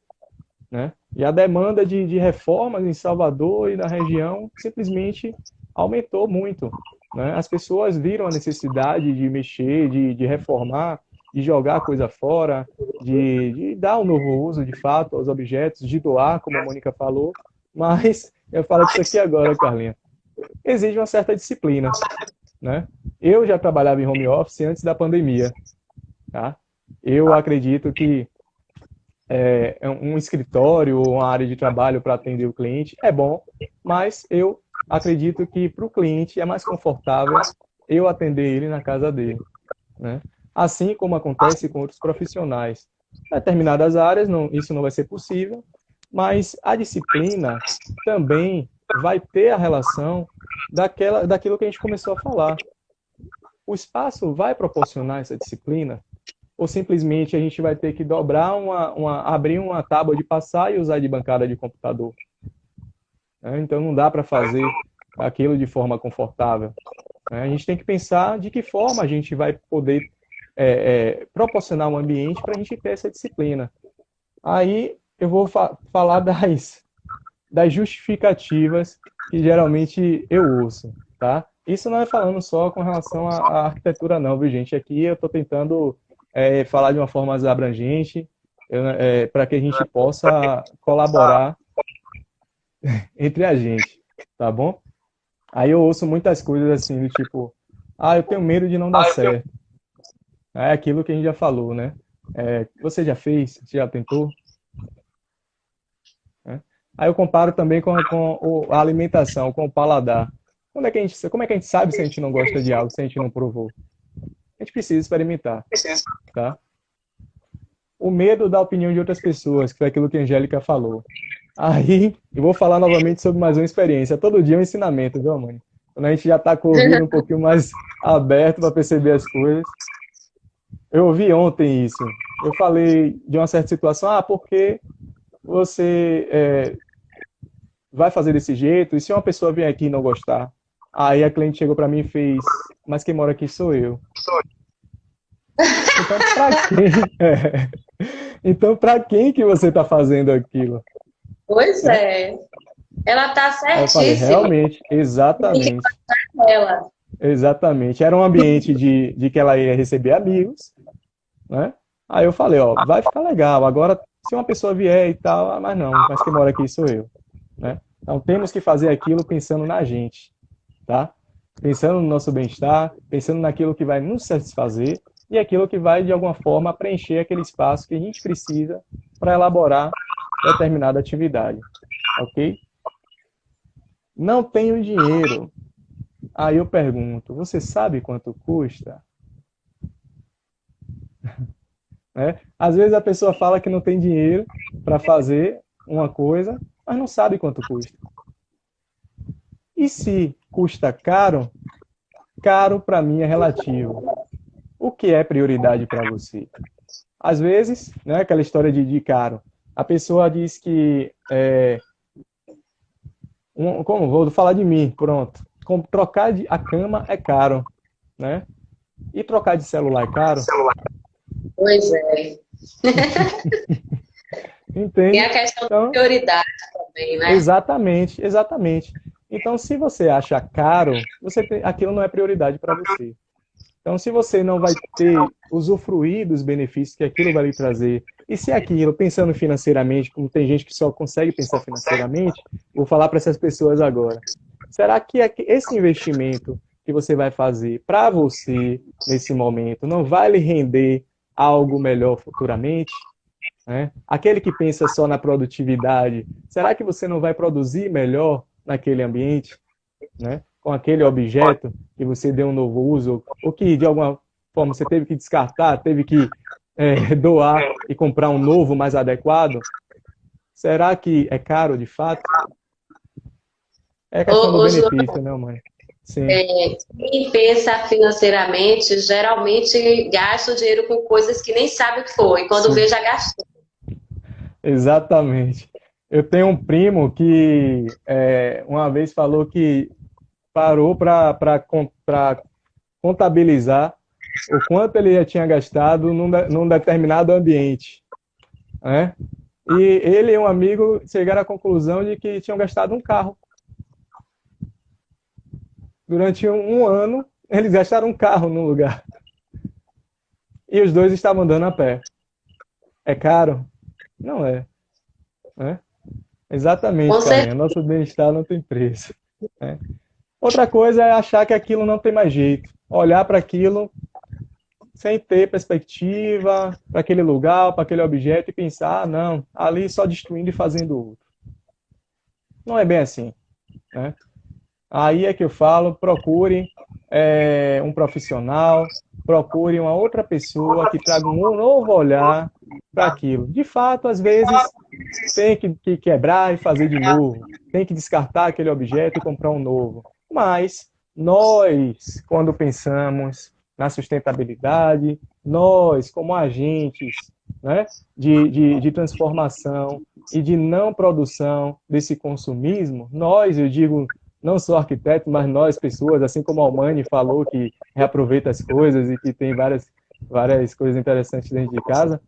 né? E a demanda de reformas em Salvador e na região simplesmente aumentou muito, né? As pessoas viram a necessidade de mexer, de reformar, de jogar a coisa fora, de dar um novo uso, de fato, aos objetos, de doar, como a Mônica falou. Mas, eu falo disso aqui agora, Carlinha, exige uma certa disciplina, né? Eu já trabalhava em home office antes da pandemia, tá? Eu acredito que um escritório ou uma área de trabalho para atender o cliente é bom, mas eu acredito que para o cliente é mais confortável eu atender ele na casa dele, né? Assim como acontece com outros profissionais. Em determinadas áreas isso não vai ser possível, mas a disciplina também vai ter a relação daquilo que a gente começou a falar. O espaço vai proporcionar essa disciplina? Ou simplesmente a gente vai ter que dobrar abrir uma tábua de passar e usar de bancada de computador? Né? Então não dá para fazer aquilo de forma confortável. Né? A gente tem que pensar de que forma a gente vai poder proporcionar um ambiente para a gente ter essa disciplina. Aí eu vou falar das justificativas que geralmente eu ouço, tá? Isso não é falando só com relação à arquitetura não, viu, gente? Aqui eu estou tentando falar de uma forma mais abrangente, para que a gente possa colaborar entre a gente, tá bom? Aí eu ouço muitas coisas assim, do tipo, eu tenho medo de não dar certo. É aquilo que a gente já falou, né? Você já fez? Você já tentou? Aí eu comparo também com a alimentação, com o paladar. Como é que a gente sabe se a gente não gosta de algo, se a gente não provou? A gente precisa experimentar, tá? O medo da opinião de outras pessoas, que foi aquilo que a Angélica falou. Aí, eu vou falar novamente sobre mais uma experiência. Todo dia é um ensinamento, viu, mãe? Quando a gente já está com o ouvido um pouquinho mais aberto para perceber as coisas. Eu ouvi ontem isso. Eu falei de uma certa situação, porque você vai fazer desse jeito, e se uma pessoa vier aqui e não gostar? Aí a cliente chegou para mim e fez, mas quem mora aqui sou eu. Então, para quem? Então, para quem que você está fazendo aquilo? Pois é. Ela tá Aí eu falei, certíssima. realmente, exatamente. Ela. Exatamente. Era um ambiente de que ela ia receber amigos, né? Aí eu falei, vai ficar legal. Agora, se uma pessoa vier e tal, mas não, mas quem mora aqui sou eu, né? Então, temos que fazer aquilo pensando na gente, tá? Pensando no nosso bem-estar, pensando naquilo que vai nos satisfazer e aquilo que vai, de alguma forma, preencher aquele espaço que a gente precisa para elaborar determinada atividade, ok? Não tenho dinheiro. Aí eu pergunto, você sabe quanto custa? Às vezes a pessoa fala que não tem dinheiro para fazer uma coisa, mas não sabe quanto custa. E se custa caro, caro para mim é relativo. O que é prioridade para você? Às vezes, né, aquela história de caro, a pessoa diz que como vou falar de mim, pronto. Trocar a cama é caro, né? E trocar de celular é caro? Pois é. Entende? Tem a questão de prioridade também, né? Exatamente, exatamente. Então, se você acha caro, aquilo não é prioridade para você. Então, se você não vai ter usufruir dos benefícios que aquilo vai lhe trazer, e se aquilo, pensando financeiramente, como tem gente que só consegue pensar financeiramente, vou falar para essas pessoas agora. Será que esse investimento que você vai fazer para você, nesse momento, não vai lhe render algo melhor futuramente? Né? Aquele que pensa só na produtividade, será que você não vai produzir melhor naquele ambiente? Né? Com aquele objeto que você deu um novo uso, ou que de alguma forma você teve que descartar, teve que doar e comprar um novo mais adequado, será que é caro de fato? É questão do benefício, né, mãe? Sim. Quem pensa financeiramente geralmente gasta o dinheiro com coisas que nem sabe o que foi, quando vê já gastou. Exatamente. Eu tenho um primo que uma vez falou que parou para contabilizar o quanto ele já tinha gastado num determinado ambiente. Né? E ele e um amigo chegaram à conclusão de que tinham gastado um carro. Durante um ano, eles gastaram um carro no lugar. E os dois estavam andando a pé. É caro? Não é. Né? Exatamente, Carlinhos. Nosso bem-estar não tem preço. Né? Outra coisa é achar que aquilo não tem mais jeito. Olhar para aquilo sem ter perspectiva para aquele lugar, para aquele objeto e pensar, não, ali só destruindo e fazendo outro. Não é bem assim. Né? Aí é que eu falo, procure um profissional, procure uma outra pessoa que traga um novo olhar para aquilo. De fato, às vezes, tem que quebrar e fazer de novo, tem que descartar aquele objeto e comprar um novo. Mas nós, quando pensamos na sustentabilidade, nós, como agentes, né, de transformação e de não produção desse consumismo, nós, eu digo, não só arquiteto, mas nós, pessoas, assim como a Almani falou, que reaproveita as coisas e que tem várias coisas interessantes dentro de casa,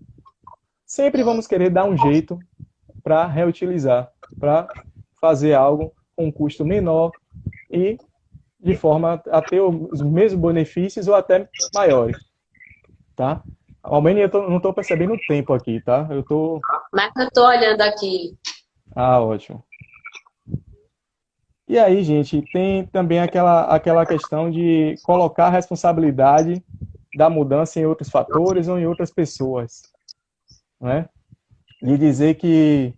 sempre vamos querer dar um jeito para reutilizar, para fazer algo com um custo menor e de forma a ter os mesmos benefícios ou até maiores, tá? Almeni, não estou percebendo o tempo aqui, tá? Eu tô... Mas eu tô olhando aqui. Ah, ótimo. E aí, gente, tem também aquela questão de colocar a responsabilidade da mudança em outros fatores ou em outras pessoas, né? De dizer que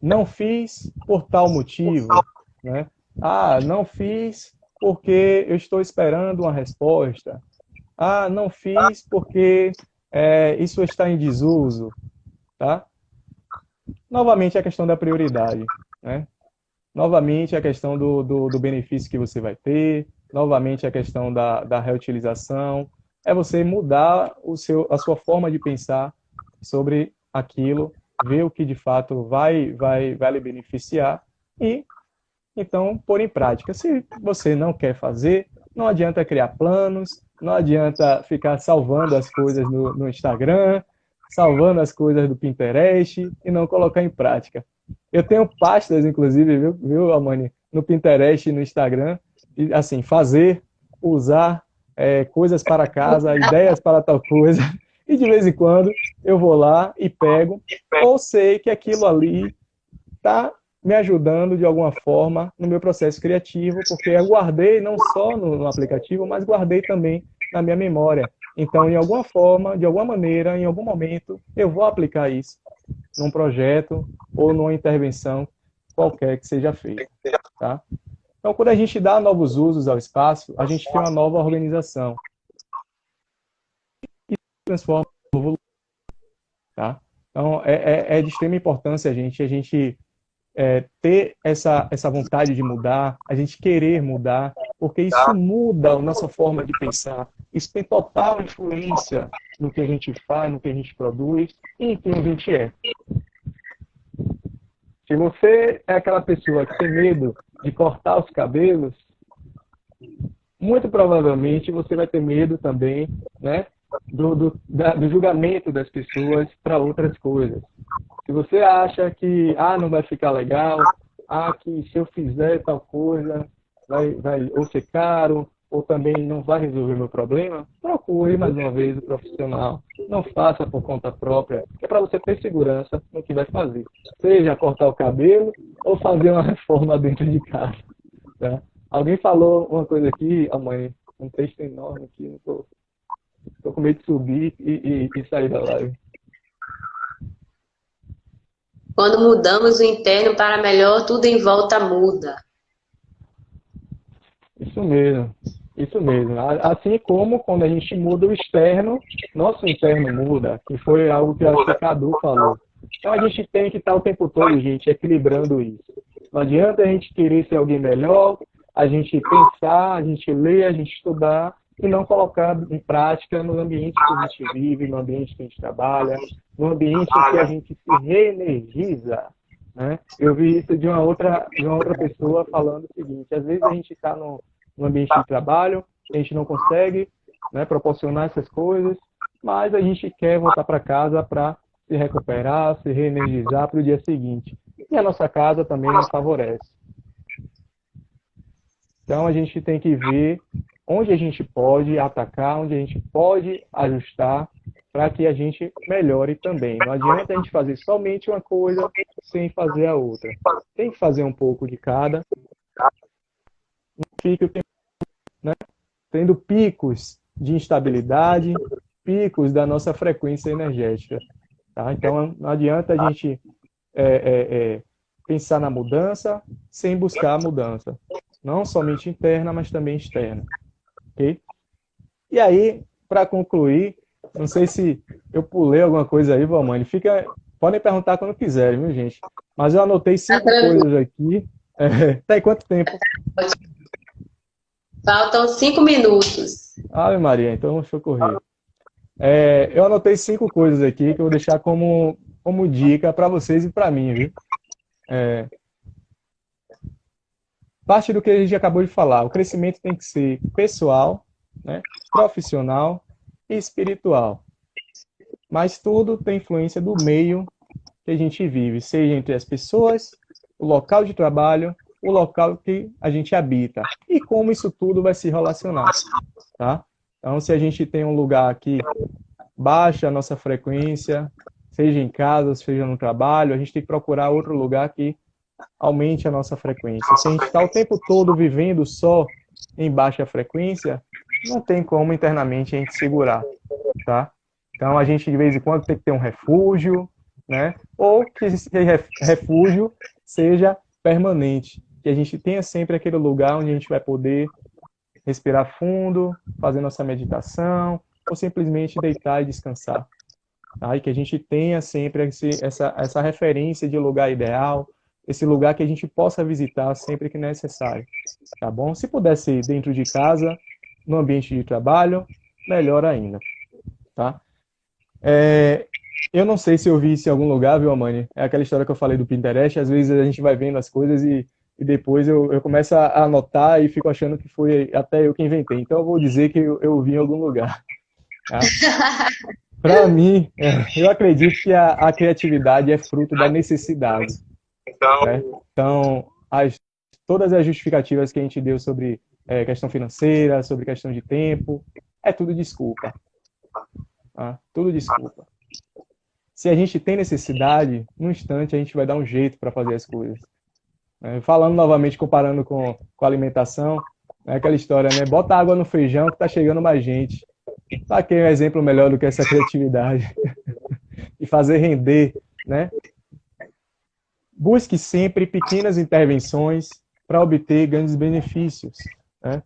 não fiz por tal motivo, né? Ah, não fiz porque eu estou esperando uma resposta. Ah, não fiz porque isso está em desuso, tá? Novamente a questão da prioridade, né? Novamente a questão do benefício que você vai ter, novamente a questão da reutilização, é você mudar a sua forma de pensar sobre aquilo, ver o que de fato vai lhe beneficiar e então pôr em prática. Se você não quer fazer, não adianta criar planos, não adianta ficar salvando as coisas no Instagram, salvando as coisas do Pinterest e não colocar em prática. Eu tenho pastas, inclusive, viu Amani, no Pinterest e no Instagram, e, assim, fazer, usar coisas para casa, ideias para tal coisa, e de vez em quando eu vou lá e pego, ou sei que aquilo ali está me ajudando de alguma forma no meu processo criativo, porque eu guardei não só no aplicativo, mas guardei também na minha memória. Então, em alguma forma, de alguma maneira, em algum momento, eu vou aplicar isso num projeto ou numa intervenção qualquer que seja feita, tá? Então, quando a gente dá novos usos ao espaço, a gente tem uma nova organização e transforma em novo lugar, tá? Então, é de extrema importância a gente ter essa vontade de mudar, a gente querer mudar, porque isso muda a nossa forma de pensar. Isso tem total influência no que a gente faz, no que a gente produz e em quem a gente é. Se você é aquela pessoa que tem medo de cortar os cabelos, muito provavelmente você vai ter medo também, né, do julgamento das pessoas para outras coisas. Se você acha que não vai ficar legal, que se eu fizer tal coisa vai ou ser caro, ou também não vai resolver meu problema, procure mais uma vez o profissional. Não faça por conta própria, é para você ter segurança no que vai fazer. Seja cortar o cabelo ou fazer uma reforma dentro de casa. Tá? Alguém falou uma coisa aqui, mãe, um texto enorme aqui, estou com medo de subir e sair da live. Quando mudamos o interno para melhor, tudo em volta muda. Isso mesmo, isso mesmo. Assim como quando a gente muda o externo, nosso interno muda, que foi algo que a Cadu falou. Então a gente tem que estar o tempo todo, gente, equilibrando isso. Não adianta a gente querer ser alguém melhor, a gente pensar, a gente ler, a gente estudar e não colocar em prática no ambiente que a gente vive, no ambiente que a gente trabalha, no ambiente em que a gente se reenergiza. Né? Eu vi isso de uma outra pessoa falando o seguinte: às vezes a gente está no ambiente de trabalho, a gente não consegue, né, proporcionar essas coisas, mas a gente quer voltar para casa para se recuperar, se reenergizar para o dia seguinte. E a nossa casa também nos favorece. Então a gente tem que ver onde a gente pode atacar, onde a gente pode ajustar para que a gente melhore também. Não adianta a gente fazer somente uma coisa sem fazer a outra. Tem que fazer um pouco de cada. Não fique o tempo, né, tendo picos de instabilidade, picos da nossa frequência energética. Tá? Então não adianta a gente pensar na mudança sem buscar a mudança. Não somente interna, mas também externa. Ok? E aí, para concluir, não sei se eu pulei alguma coisa aí, Valmani. Podem perguntar quando quiserem, viu, gente? Mas eu anotei Tá 5 tranquilo. coisas aqui. Tá em quanto tempo? Faltam 5 minutos. Ave Maria, então deixa eu correr. Eu anotei 5 coisas aqui que eu vou deixar como dica para vocês e para mim, viu? Parte do que a gente acabou de falar. O crescimento tem que ser pessoal, né, profissional e espiritual. Mas tudo tem influência do meio que a gente vive, seja entre as pessoas, o local de trabalho, o local que a gente habita e como isso tudo vai se relacionar, tá? Então, se a gente tem um lugar que baixa a nossa frequência, seja em casa, seja no trabalho, a gente tem que procurar outro lugar que aumente a nossa frequência. Se a gente está o tempo todo vivendo só em baixa frequência, não tem como internamente a gente segurar, tá? Então a gente de vez em quando tem que ter um refúgio, né? Ou que esse refúgio seja permanente, que a gente tenha sempre aquele lugar onde a gente vai poder respirar fundo, fazer nossa meditação, ou simplesmente deitar e descansar. Tá? E que a gente tenha sempre essa referência de lugar ideal, esse lugar que a gente possa visitar sempre que necessário, tá bom? Se puder ser dentro de casa, no ambiente de trabalho, melhor ainda, tá? Eu não sei se eu vi isso em algum lugar, viu, Amani? É aquela história que eu falei do Pinterest, às vezes a gente vai vendo as coisas e depois eu começo a anotar e fico achando que foi até eu que inventei. Então eu vou dizer que eu vi em algum lugar, tá? Para mim, eu acredito que a criatividade é fruto da necessidade. Né? Então, todas as justificativas que a gente deu sobre questão financeira, sobre questão de tempo, é tudo desculpa. Tá? Tudo desculpa. Se a gente tem necessidade, no instante a gente vai dar um jeito para fazer as coisas. Falando novamente, comparando com a alimentação, é aquela história, né? Bota água no feijão que tá chegando mais gente. Tá aqui um exemplo melhor do que essa criatividade. E fazer render, né? Busque sempre pequenas intervenções para obter grandes benefícios. Né?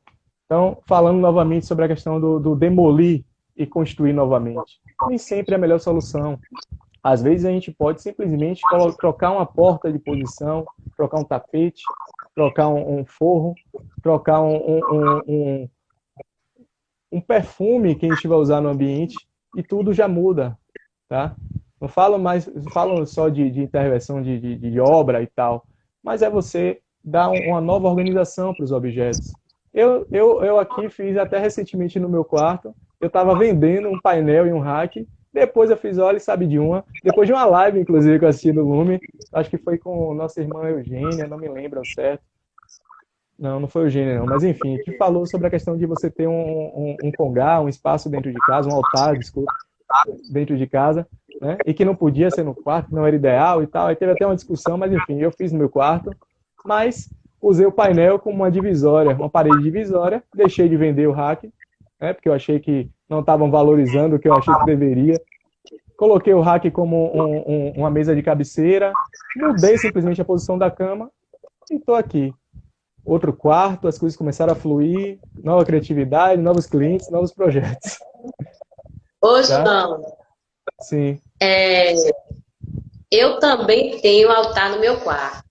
Então, falando novamente sobre a questão do demolir e construir novamente. Nem sempre é a melhor solução. Às vezes a gente pode simplesmente trocar uma porta de posição, trocar um tapete, trocar um forro, trocar um perfume que a gente vai usar no ambiente e tudo já muda, tá? Não falo só de intervenção de obra e tal, mas é você dar uma nova organização para os objetos. Eu aqui fiz até recentemente no meu quarto, eu estava vendendo um painel e um rack, depois eu fiz, olha, sabe de uma, depois de uma live, inclusive, que eu assisti no Lume, acho que foi com nossa irmã Eugênia, não me lembro certo. Não foi o Eugênia, não, mas enfim, que falou sobre a questão de você ter um congá, um espaço dentro de casa, um altar, desculpa, dentro de casa, né? E que não podia ser no quarto, não era ideal e tal. Aí teve até uma discussão, mas enfim, eu fiz no meu quarto, mas usei o painel como uma divisória, uma parede divisória, deixei de vender o rack, né? Porque eu achei que não estavam valorizando o que eu achei que deveria. Coloquei o rack como uma mesa de cabeceira, mudei simplesmente a posição da cama e estou aqui. Outro quarto, as coisas começaram a fluir, nova criatividade, novos clientes, novos projetos. Ô, Tá? João, Sim. Eu também tenho altar no meu quarto.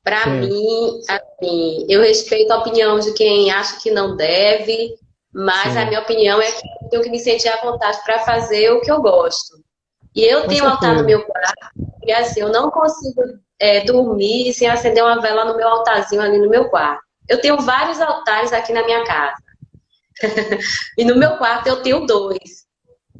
Para Sim. mim, assim, eu respeito a opinião de quem acha que não deve, mas Sim. a minha opinião é que eu tenho que me sentir à vontade para fazer o que eu gosto. E eu Com tenho altar no certeza. meu quarto, e assim, eu não consigo dormir sem acender uma vela no meu altarzinho ali no meu quarto. Eu tenho vários altares aqui na minha casa. E no meu quarto eu tenho 2.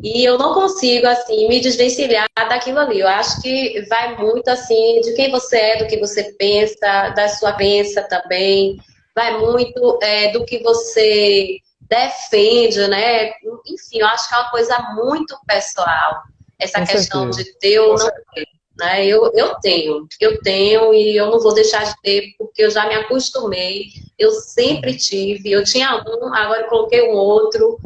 E eu não consigo, assim, me desvencilhar daquilo ali. Eu acho que vai muito, assim, de quem você é, do que você pensa, da sua crença também. Vai muito do que você defende, né? Enfim, eu acho que é uma coisa muito pessoal. Essa Com questão certeza. de ter ou não ter. Né? Eu tenho e eu não vou deixar de ter, porque eu já me acostumei. Eu sempre tive. Eu tinha um, agora eu coloquei um outro.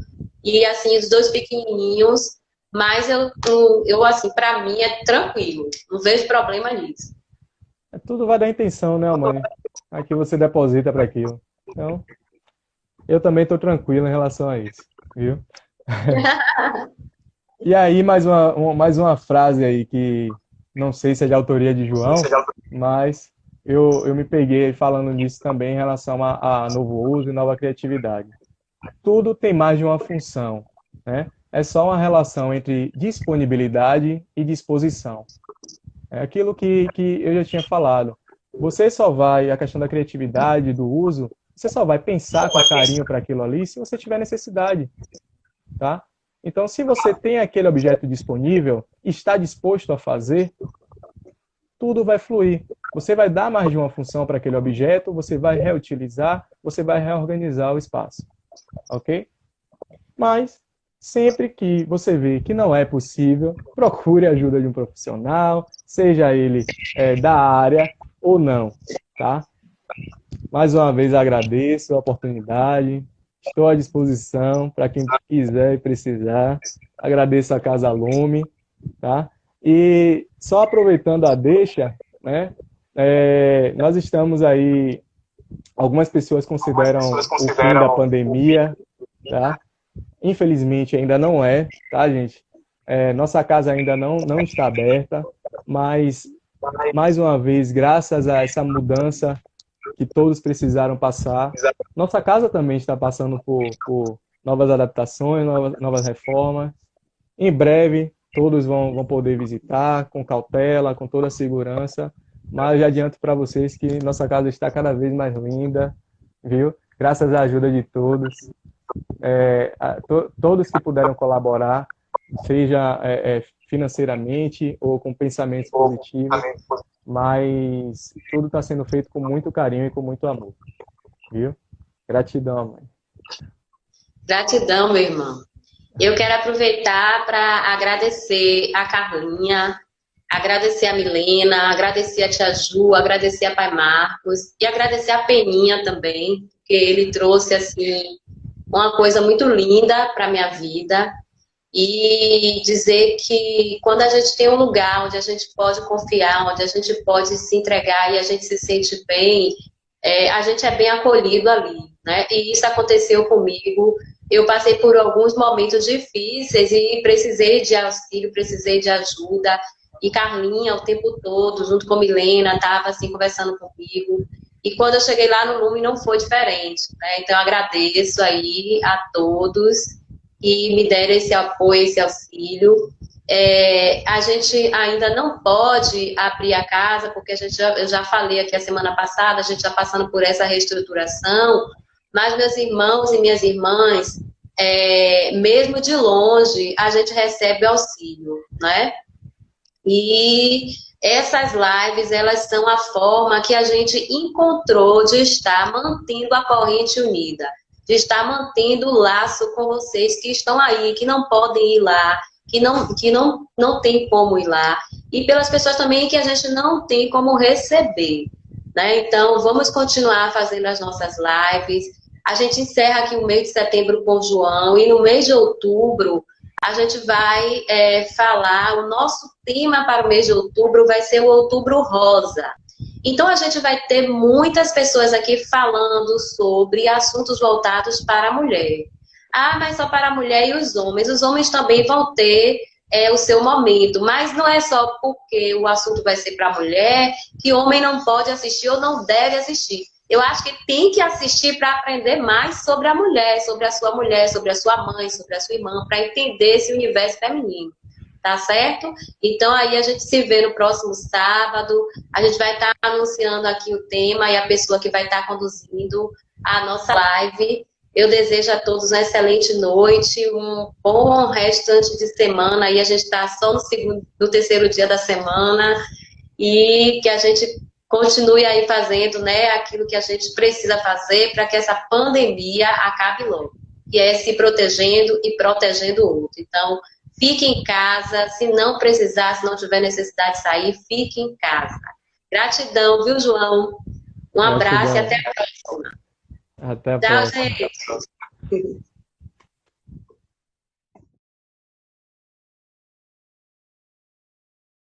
E assim, os 2 pequenininhos, mas eu assim, para mim é tranquilo, não vejo problema nisso. Tudo vai da intenção, né, mãe? Aqui você deposita para aquilo. Então, eu também estou tranquilo em relação a isso, viu? E aí, mais uma frase aí que não sei se é de autoria de João, mas eu me peguei falando nisso também em relação a novo uso e nova criatividade. Tudo tem mais de uma função, né? É só uma relação entre disponibilidade e disposição. É aquilo que eu já tinha falado. Você só vai, a questão da criatividade, do uso, você só vai pensar com carinho para aquilo ali se você tiver necessidade, tá? Então, se você tem aquele objeto disponível, está disposto a fazer, tudo vai fluir. Você vai dar mais de uma função para aquele objeto, você vai reutilizar, você vai reorganizar o espaço, ok? Mas, sempre que você vê que não é possível, procure a ajuda de um profissional, seja ele da área ou não, tá? Mais uma vez agradeço a oportunidade, estou à disposição para quem quiser e precisar. Agradeço a Casa Lume, tá? E só aproveitando a deixa, né? Nós estamos aí, algumas pessoas consideram o fim da pandemia, tá? Infelizmente ainda não é, tá, gente? Nossa casa ainda não está aberta, mas mais uma vez, graças a essa mudança que todos precisaram passar, nossa casa também está passando por novas adaptações, novas reformas. Em breve, todos vão poder visitar com cautela, com toda a segurança, mas já adianto para vocês que nossa casa está cada vez mais linda, viu? Graças à ajuda de todos. Todos que puderam colaborar, seja financeiramente ou com pensamentos positivos, mas tudo está sendo feito com muito carinho e com muito amor, viu? Gratidão, mãe. Gratidão, meu irmão. Eu quero aproveitar para agradecer a Carlinha, agradecer a Milena, agradecer a Tia Ju, agradecer a Pai Marcos e agradecer a Peninha também, porque ele trouxe assim uma coisa muito linda para minha vida. E dizer que quando a gente tem um lugar onde a gente pode confiar, onde a gente pode se entregar e a gente se sente bem, a gente é bem acolhido ali, né? E isso aconteceu comigo. Eu passei por alguns momentos difíceis e precisei de auxílio, precisei de ajuda. E Carlinha, o tempo todo, junto com Milena, estava assim conversando comigo. E quando eu cheguei lá no Lume, não foi diferente, né? Então, eu agradeço aí a todos que me deram esse apoio, esse auxílio. A gente ainda não pode abrir a casa, porque eu já falei aqui a semana passada, a gente está passando por essa reestruturação, mas meus irmãos e minhas irmãs, mesmo de longe, a gente recebe auxílio, né? E essas lives, elas são a forma que a gente encontrou de estar mantendo a corrente unida, de estar mantendo o laço com vocês que estão aí, que não podem ir lá, que não tem como ir lá, e pelas pessoas também que a gente não tem como receber, né? Então, vamos continuar fazendo as nossas lives. A gente encerra aqui o mês de setembro com o João, e no mês de outubro a gente vai falar, o nosso tema para o mês de outubro vai ser o Outubro Rosa. Então, a gente vai ter muitas pessoas aqui falando sobre assuntos voltados para a mulher. Ah, mas só para a mulher e os homens. Os homens também vão ter o seu momento, mas não é só porque o assunto vai ser para a mulher que o homem não pode assistir ou não deve assistir. Eu acho que tem que assistir para aprender mais sobre a mulher, sobre a sua mãe, sobre a sua irmã, para entender esse universo feminino. Tá certo? Então aí a gente se vê no próximo sábado. A gente vai estar anunciando aqui o tema e a pessoa que vai estar conduzindo a nossa live. Eu desejo a todos uma excelente noite, um bom restante de semana. Aí a gente está só no terceiro dia da semana e que a gente continue aí fazendo, né, aquilo que a gente precisa fazer para que essa pandemia acabe logo, que é se protegendo e protegendo o outro. Então, fique em casa, se não precisar, se não tiver necessidade de sair, fique em casa. Gratidão, viu, João? Um abraço e até a próxima. Até a Tchau, próxima. gente.